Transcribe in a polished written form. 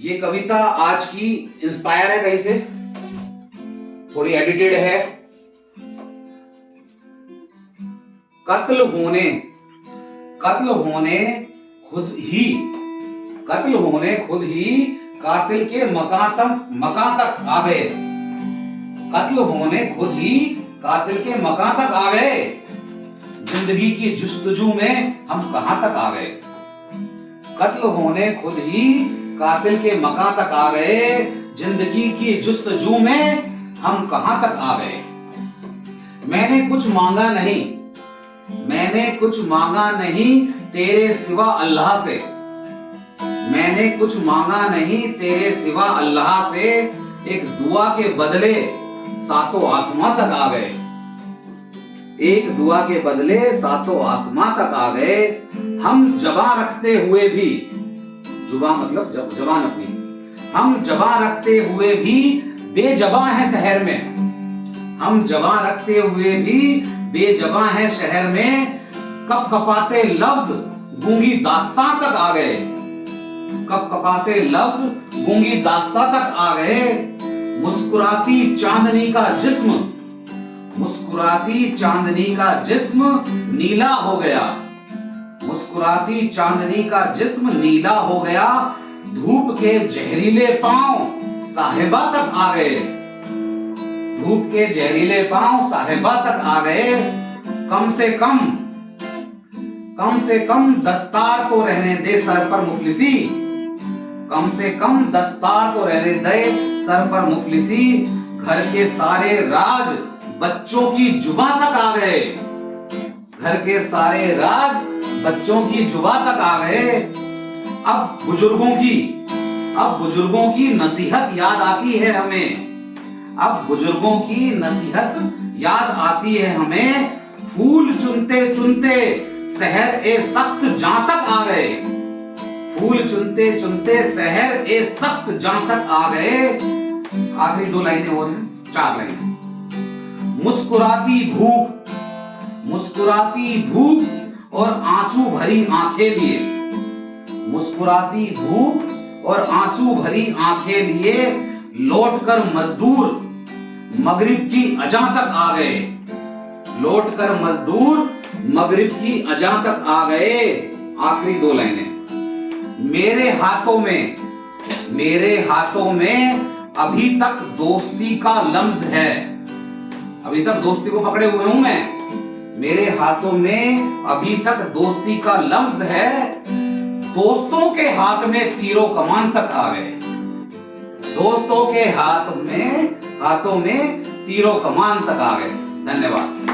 ये कविता आज की इंस्पायर है कहीं से, थोड़ी एडिटेड है। कत्ल होने खुद ही कातिल के मकान तक आ गए। कत्ल होने खुद ही कातिल के मकान तक आ गए। जिंदगी की जुस्तजू में हम कहां तक आ गए। कत्ल होने खुद ही कातिल के मकान तक आ गए। जिंदगी की जुस्तजू में हम कहां तक आ गए। मैंने कुछ मांगा नहीं तेरे सिवा अल्लाह से। मैंने कुछ मांगा नहीं तेरे सिवा अल्लाह से। एक दुआ के बदले सातों आसमां तक आ गए। एक दुआ के बदले सातों आसमां तक आ गए। हम जबां रखते हुए भी, जुबान मतलब जबान अपनी, हम जबां रखते हुए भी बेजबां है शहर में। हम जबां रखते हुए भी बेजबां है शहर में। कप कपाते लफ्ज गूंगी दास्तां तक आ गए। कप कपाते लफ्ज गूंगी दास्तां तक आ गए। मुस्कुराती चांदनी का जिस्म नीला हो गया। मुस्कुराती चांदनी का जिस्म नीला हो गया। धूप के जहरीले पांव साहिबा तक आ गए। धूप के जहरीले पांव साहिबा तक आ गए। कम से कम दस्तार तो रहने दे सर पर मुफलिसी। कम से कम दस्तार तो रहने दे सर पर मुफलिसी। घर के सारे राज बच्चों की जुबां तक आ गए। घर के सारे राज बच्चों की जुबां तक आ गए। अब बुजुर्गों की नसीहत याद आती है हमें। अब बुजुर्गों की नसीहत याद आती है हमें। फूल चुनते चुनते शहर ए सख्त जां तक आ गए। फूल चुनते चुनते शहर ए सख्त जां तक आ गए। आखिरी 2 लाइनें और हैं, 4 लाइनें। मुस्कुराती भूख और आंसू भरी आंखें लिए। मुस्कुराती भूख और आंसू भरी आंखें लिए लौटकर मजदूर मगरिब की अजां तक आ गए। लौटकर मजदूर मगरिब की अजां तक आ गए। आखिरी 2 लाइनें। मेरे हाथों में अभी तक दोस्ती का लम्ज है। अभी तक दोस्ती को पकड़े हुए हूं मैं। मेरे हाथों में अभी तक दोस्ती का लम्ज है। दोस्तों के हाथ में तीरों कमान तक आ गए। दोस्तों के हाथों में तीरों कमान तक आ गए। धन्यवाद।